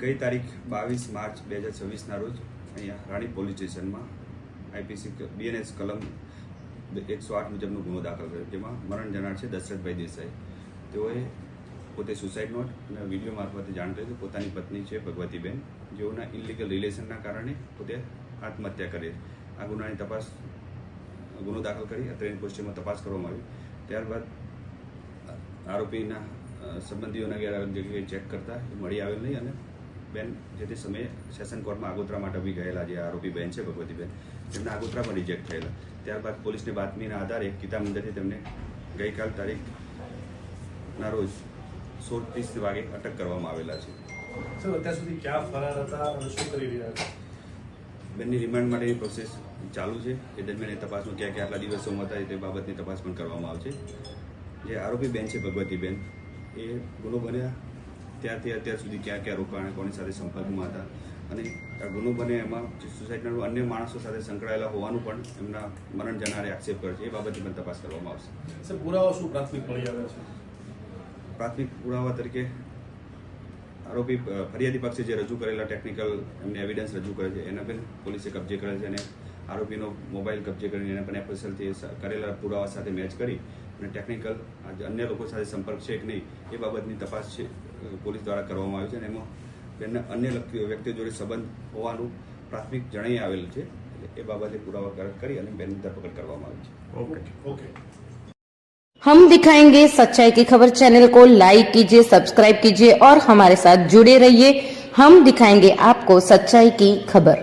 ગઈ તારીખ 22 માર્ચ 2026ના રોજ અહીંયા રાણી પોલીસ સ્ટેશનમાં આઈપીસી બીએનએસ કલમ 108 મુજબનો ગુનો દાખલ કર્યો, જેમાં મરણ જનાર છે દશરથભાઈ દેસાઈ. તેઓએ પોતે સુસાઇડ નોટ અને વિડીયો મારફતે જાણ કરી કે પોતાની પત્ની છે ભગવતીબેન, જેઓના ઇલીગલ રિલેશનના કારણે પોતે આત્મહત્યા કરી. આ ગુનાની તપાસ ગુનો દાખલ કરી અત્રેની પોસ્ટમાં તપાસ કરવામાં આવી. ત્યારબાદ આરોપીના સંબંધીઓના જગ્યાએ ચેક કરતા મળી આવેલ નહીં અને બેન જે તે સમયે સેશન કોર્ટમાં આગોતરા માટે બી ગયેલા જે આરોપી બેન છે ભગવતીબેન, તેમના આગોતરા પણ રિજેક્ટ થયેલા. ત્યારબાદ પોલીસની બાતમીના આધારે ગીતા મંદિરથી તેમને ગઈકાલ તારીખના રોજ 16:30 વાગે અટક કરવામાં આવેલા છે. સર, અત્યાર સુધી ક્યાં ફરાર હતા અને શું કરી રહ્યા હતા? બેનની રિમાન્ડ માટેની પ્રોસેસ ચાલુ છે. એ દરમિયાન એ તપાસમાં ક્યાં આટલા દિવસોમાં હતા તે બાબતની તપાસ પણ કરવામાં આવશે. જે આરોપી બેન છે ભગવતીબેન, એ ગુનો બન્યા ત્યારથી અત્યાર સુધી ક્યાં ક્યાં રોકાણ, કોની સાથે સંપર્કમાં હતા અને આ ગુનો બને એમાં સોસાયટીના અન્ય માણસો સાથે સંકળાયેલા હોવાનું પણ એમના મરણ જનારે આક્ષેપ કરે છે. એ બાબતે પણ તપાસ કરવામાં આવશે. સર, પુરાવા શું પ્રાથમિક મળી આવ્યા છે? પ્રાથમિક પુરાવા તરીકે આરોપી ફરિયાદી પક્ષે જે રજૂ કરેલા ટેકનિકલ એમને એવિડન્સ રજૂ કરે છે એના પણ પોલીસે કબજે કરેલ છે અને આરોપીનો મોબાઈલ કબજે કરીને એના પણ એફએસએલથી કરેલા પુરાવા સાથે મેચ કરી અને ટેકનિકલ અન્ય લોકો સાથે સંપર્ક છે કે નહીં એ બાબતની તપાસ છે પોલીસ દ્વારા કરવામાં આવી છે. અને એમાં બેનના અન્ય વ્યક્તિઓ જોડે સંબંધ હોવાનું પ્રાથમિક જણાઈ આવેલું છે. એ બાબતે પુરાવા કરી અને બેનની ધરપકડ કરવામાં આવી છે. ओके. हम दिखाएंगे सच्चाई की खबर चैनल को लाइक कीजिए, सब्सक्राइब कीजिए और हमारे साथ जुड़े रहिए. हम दिखाएंगे आपको सच्चाई की खबर.